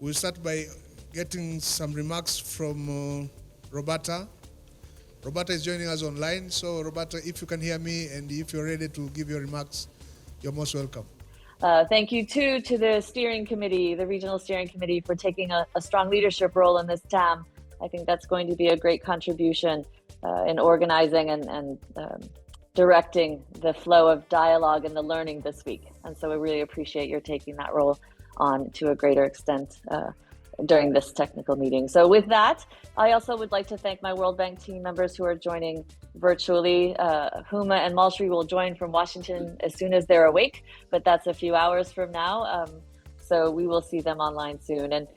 We'll start by getting some remarks from Roberta. Roberta is joining us online. So Roberta, if you can hear me and if you're ready to give your remarks, you're most welcome. Thank you too to the steering committee, the regional steering committee, for taking a strong leadership role in this TAM. I think that's going to be a great contribution in organizing and directing the flow of dialogue and the learning this week. And so we really appreciate your taking that role on to a greater extent during this technical meeting. So with that, I also would like to thank my World Bank team members who are joining virtually. Huma and Malshri will join from Washington as soon as they're awake, but that's a few hours from now. So we will see them online soon. And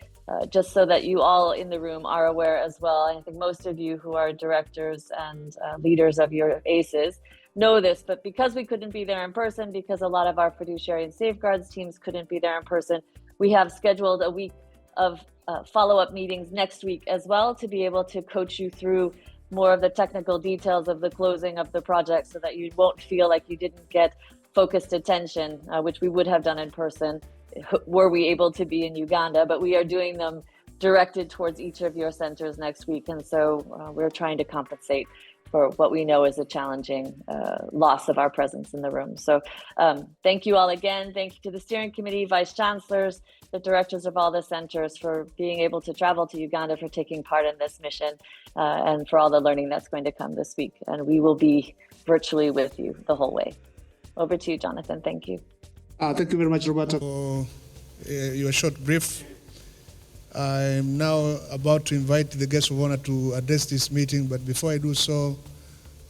just so that you all in the room are aware as well, I think most of you who are directors and leaders of your ACEs know this, but because we couldn't be there in person, because a lot of our fiduciary and safeguards teams couldn't be there in person, we have scheduled a week of follow-up meetings next week as well to be able to coach you through more of the technical details of the closing of the project so that you won't feel like you didn't get focused attention, which we would have done in person were we able to be in Uganda, but we are doing them directed towards each of your centers next week. And so we're trying to compensate for what we know is a challenging loss of our presence in the room. So thank you all again. Thank you to the steering committee, vice chancellors, the directors of all the centers for being able to travel to Uganda, for taking part in this mission, and for all the learning that's going to come this week. And we will be virtually with you the whole way. Over to you, Jonathan. Thank you. Thank you very much, Roberta. For your short brief. I'm now about to invite the guest of honor to address this meeting, but before I do so,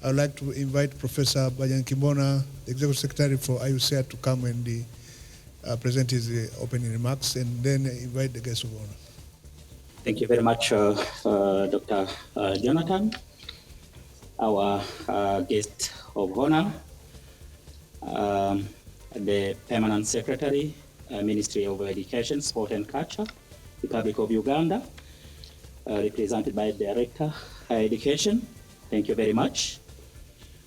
I would like to invite Professor Bajankimbona, the Executive Secretary for IUCR, to come and present his opening remarks, and then invite the guest of honor. Thank you very much, Dr. Jonathan, our guest of honor, the Permanent Secretary, Ministry of Education, Sport and Culture, Republic of Uganda, represented by the Director, Higher Education. Thank you very much.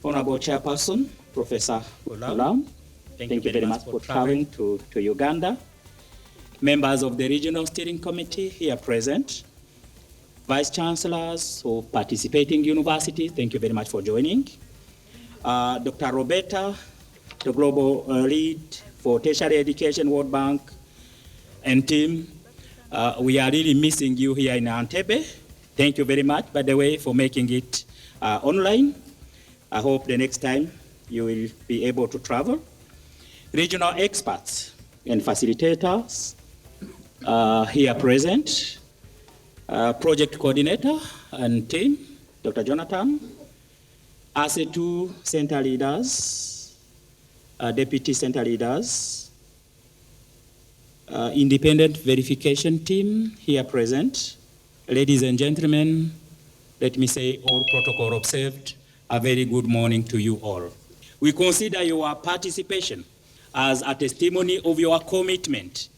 Honorable Chairperson, Professor Olam, thank you very much for traveling to Uganda. Members of the Regional Steering Committee here present, Vice Chancellors of participating universities, thank you very much for joining. Dr. Roberta, the Global Lead for Tertiary Education, World Bank, and team, we are really missing you here in Entebbe. Thank you very much, by the way, for making it online. I hope the next time you will be able to travel. Regional experts and facilitators here present. Project coordinator and team, Dr. Jonathan. ASE2 center leaders, deputy center leaders, independent verification team here present. Ladies and gentlemen, let me say all protocol observed, a very good morning to you all. We consider your participation as a testimony of your commitment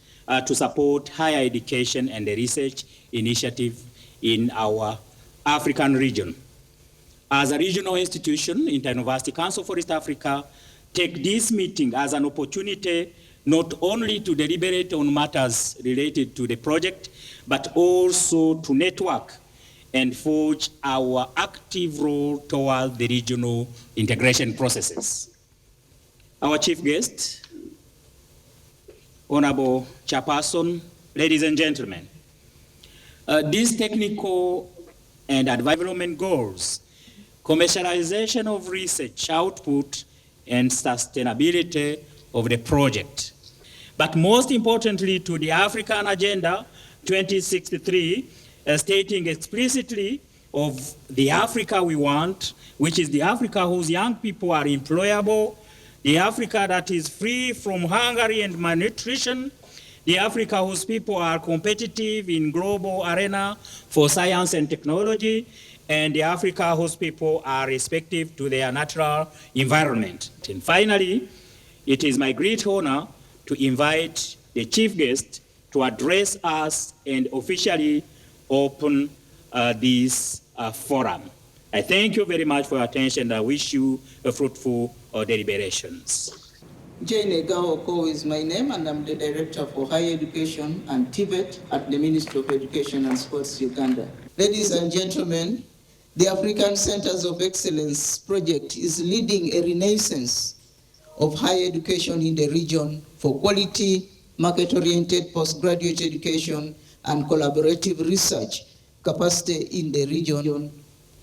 to support higher education and the research initiative in our African region. As a regional institution, Inter-University Council for East Africa, take this meeting as an opportunity not only to deliberate on matters related to the project, but also to network and forge our active role toward the regional integration processes. Our chief guest, Honorable Chairperson, ladies and gentlemen, these technical and development goals, commercialization of research output, and sustainability of the project. But most importantly, to the African Agenda 2063, stating explicitly of the Africa we want, which is the Africa whose young people are employable, the Africa that is free from hunger and malnutrition, the Africa whose people are competitive in global arena for science and technology, and the Africa whose people are respective to their natural environment. And finally, it is my great honor to invite the chief guest to address us and officially open this forum. I thank you very much for your attention. I wish you a fruitful deliberations. Jane Oko is my name, and I'm the Director for Higher Education and Tibet at the Ministry of Education and Sports, Uganda. Ladies and gentlemen, the African Centers of Excellence project is leading a renaissance of higher education in the region for quality, market-oriented postgraduate education and collaborative research capacity in the region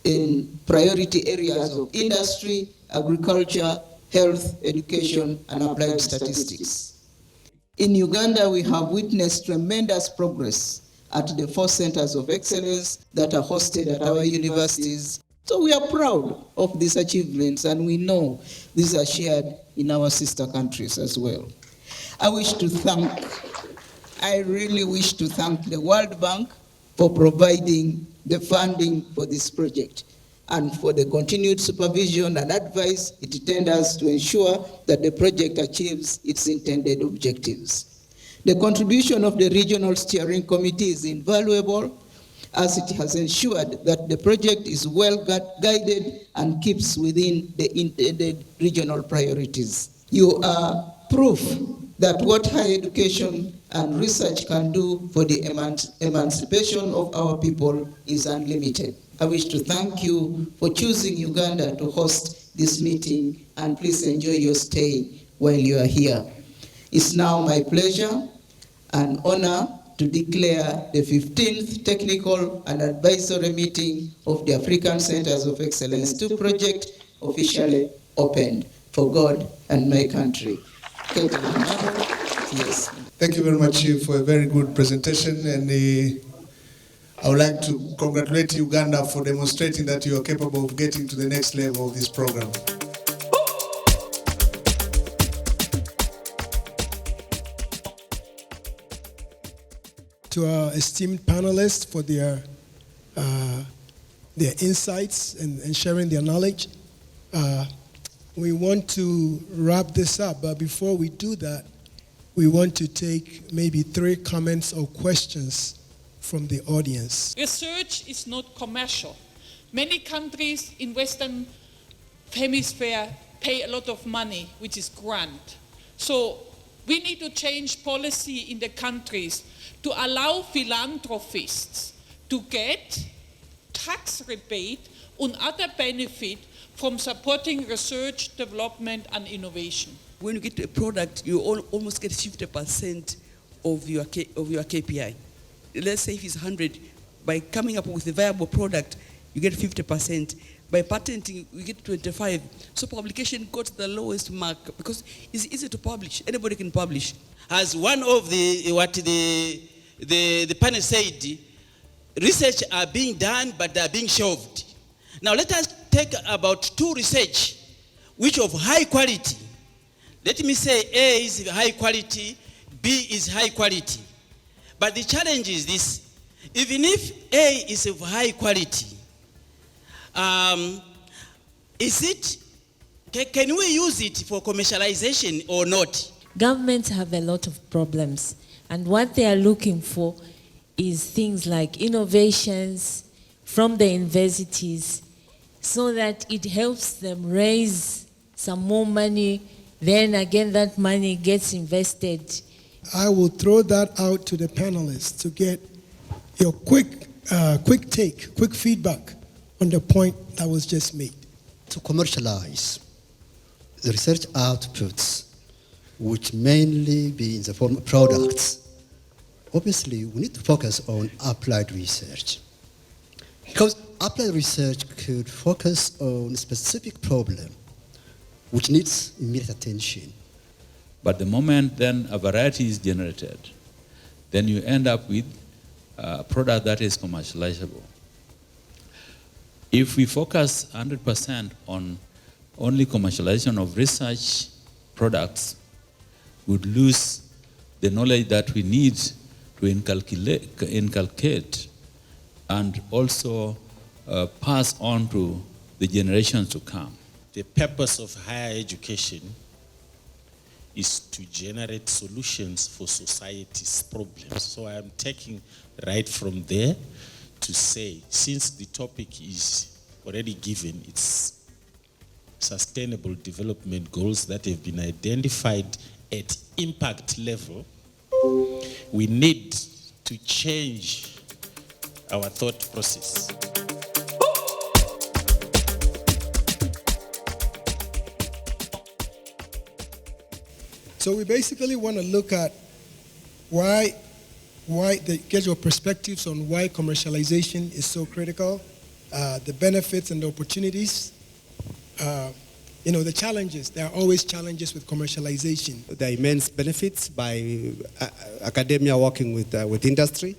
in priority areas of industry, agriculture, health, education, and applied statistics. In Uganda, we have witnessed tremendous progress at the 4 centers of excellence that are hosted at our universities. So we are proud of these achievements, and we know these are shared in our sister countries as well. I really wish to thank the World Bank for providing the funding for this project and for the continued supervision and advice it tenders to ensure that the project achieves its intended objectives. The contribution of the Regional Steering Committee is invaluable, as it has ensured that the project is well guided and keeps within the intended regional priorities. You are proof that what higher education and research can do for the emancipation of our people is unlimited. I wish to thank you for choosing Uganda to host this meeting, and please enjoy your stay while you are here. It's now my pleasure and honor to declare the 15th Technical and Advisory Meeting of the African Centers of Excellence 2 project officially opened for God and my country. Thank you very much. Yes. Thank you very much for a very good presentation, and I would like to congratulate Uganda for demonstrating that you are capable of getting to the next level of this program. To our esteemed panelists for their insights and sharing their knowledge. We want to wrap this up, but before we do that, we want to take maybe 3 comments or questions from the audience. Research is not commercial. Many countries in Western Hemisphere pay a lot of money, which is grant. So we need to change policy in the countries to allow philanthropists to get tax rebate and other benefit from supporting research, development, and innovation. When you get a product, you almost get 50% of your KPI. Let's say if it's 100, by coming up with a viable product, you get 50%. By patenting, you get 25. So publication got the lowest mark because it's easy to publish. Anybody can publish. As one of the panel said, research are being done, but they are being shelved. Now let us take about 2 research, which of high quality. Let me say A is high quality, B is high quality. But the challenge is this: even if A is of high quality, can we use it for commercialization or not? Governments have a lot of problems, and what they are looking for is things like innovations from the universities so that it helps them raise some more money. Then again, that money gets invested. I will throw that out to the panelists to get your quick feedback on the point that was just made. To commercialize the research outputs, which mainly be in the form of products, obviously we need to focus on applied research. Because applied research could focus on a specific problem which needs immediate attention. But the moment then a variety is generated, then you end up with a product that is commercializable. If we focus 100% on only commercialization of research products, we would lose the knowledge that we need to inculcate and also pass on to the generations to come. The purpose of higher education is to generate solutions for society's problems. So I am taking right from there to say, since the topic is already given, it's sustainable development goals that have been identified at impact level, we need to change our thought process. So we basically want to look at get your perspectives on why commercialization is so critical, the benefits and the opportunities, the challenges. There are always challenges with commercialization. There are immense benefits by academia working with industry,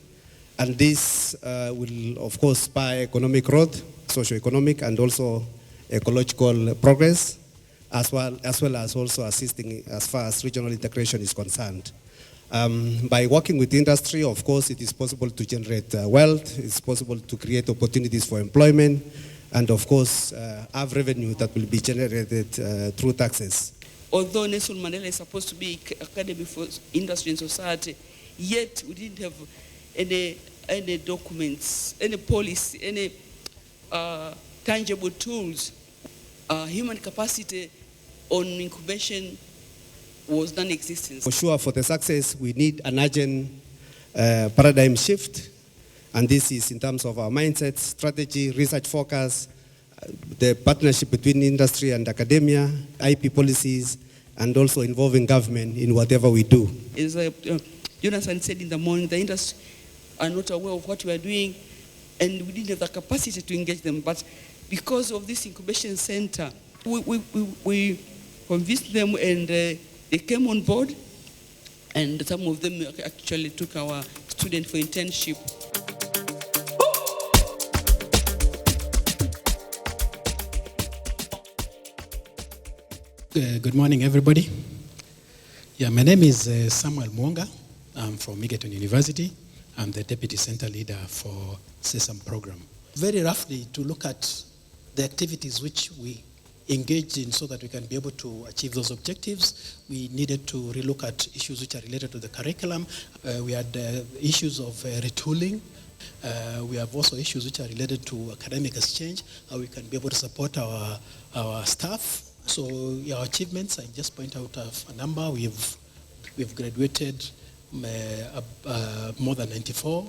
and this will, of course, spur economic growth, socio-economic, and also ecological progress, as well as also assisting as far as regional integration is concerned. By working with industry, of course, it is possible to generate wealth, it's possible to create opportunities for employment, and of course, have revenue that will be generated through taxes. Although Nelson Mandela is supposed to be Academy for Industry and Society, yet we didn't have any documents, any policy, any tangible tools. Human capacity on incubation was non-existent. For sure, for the success, we need an urgent paradigm shift. And this is in terms of our mindset, strategy, research focus, the partnership between industry and academia, IP policies, and also involving government in whatever we do. As Jonathan said in the morning, the industry are not aware of what we are doing, and we didn't have the capacity to engage them. But because of this incubation center, we convinced them, and they came on board, and some of them actually took our student for internship. Good morning, everybody. Yeah, my name is Samuel Mwonga. I'm from Egerton University. I'm the Deputy Center Leader for SESAM program. Very roughly, to look at the activities which we engaged in so that we can be able to achieve those objectives, we needed to relook at issues which are related to the curriculum. We had issues of retooling. We have also issues which are related to academic exchange, how we can be able to support our staff. So our achievements, I just point out a number. We've graduated more than 94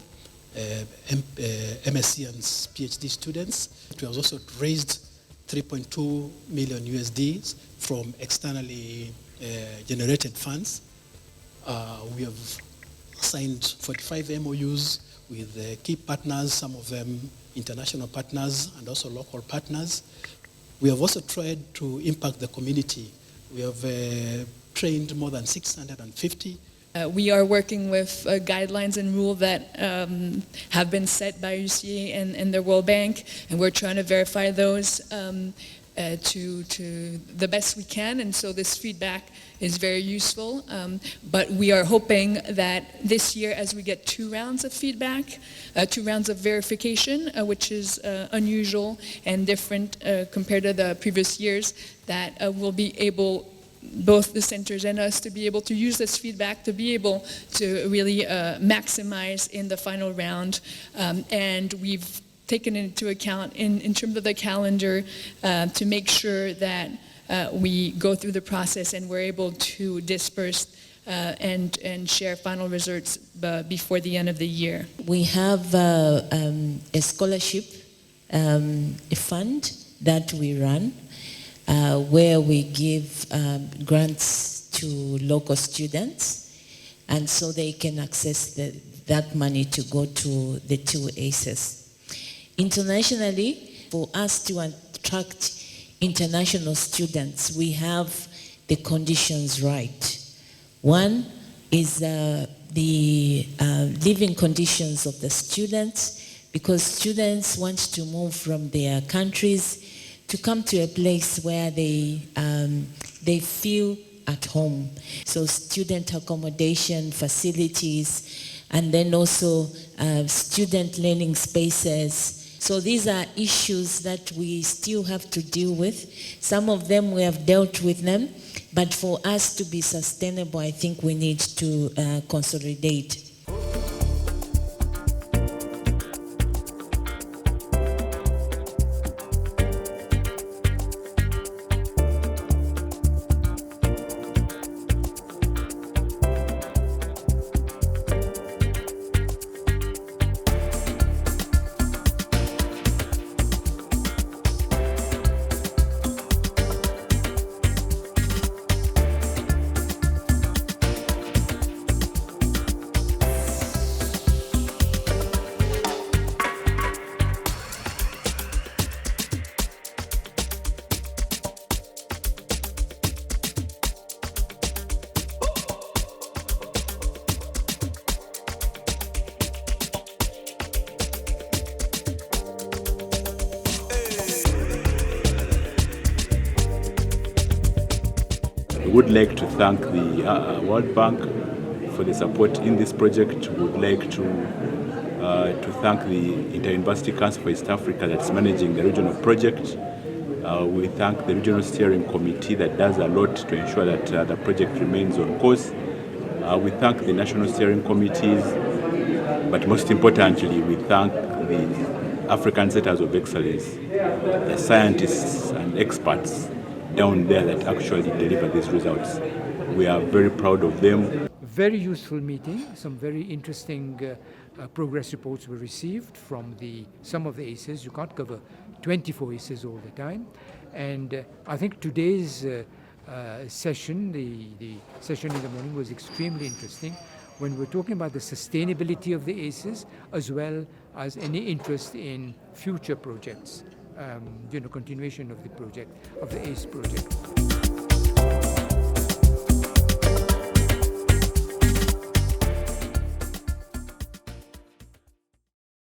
MSc and PhD students. We have also raised 3.2 million USD from externally generated funds. We have signed 45 MOUs with key partners, some of them international partners and also local partners. We have also tried to impact the community. We have trained more than 650. We are working with guidelines and rules that have been set by UCA and the World Bank, and we're trying to verify those to the best we can, and so this feedback is very useful. But we are hoping that this year, as we get 2 rounds of feedback, 2 rounds of verification, which is unusual and different compared to the previous years, that we'll be able, both the centers and us, to be able to use this feedback to be able to really maximize in the final round. And we've taken into account in terms of the calendar to make sure that we go through the process and we're able to disperse and share final results before the end of the year. We have a scholarship a fund that we run where we give grants to local students, and so they can access that money to go to the 2 ACEs. Internationally, for us to attract international students, we have the conditions right. One is the living conditions of the students, because students want to move from their countries to come to a place where they feel at home. So student accommodation facilities, and then also student learning spaces. So these are issues that we still have to deal with. Some of them we have dealt with them, but for us to be sustainable, I think we need to consolidate. would like to thank the World Bank for the support in this project. Would like to thank the Inter-University Council for East Africa that's managing the regional project. We thank the Regional Steering Committee that does a lot to ensure that the project remains on course. We thank the National Steering Committees, but most importantly, we thank the African Centers of Excellence, the scientists and experts down there that actually deliver these results. We are very proud of them. Very useful meeting. Some very interesting progress reports were received from some of the ACEs. You can't cover 24 ACEs all the time. And I think today's session, the session in the morning, was extremely interesting when we're talking about the sustainability of the ACEs as well as any interest in future projects, continuation of the project, of the ACE project.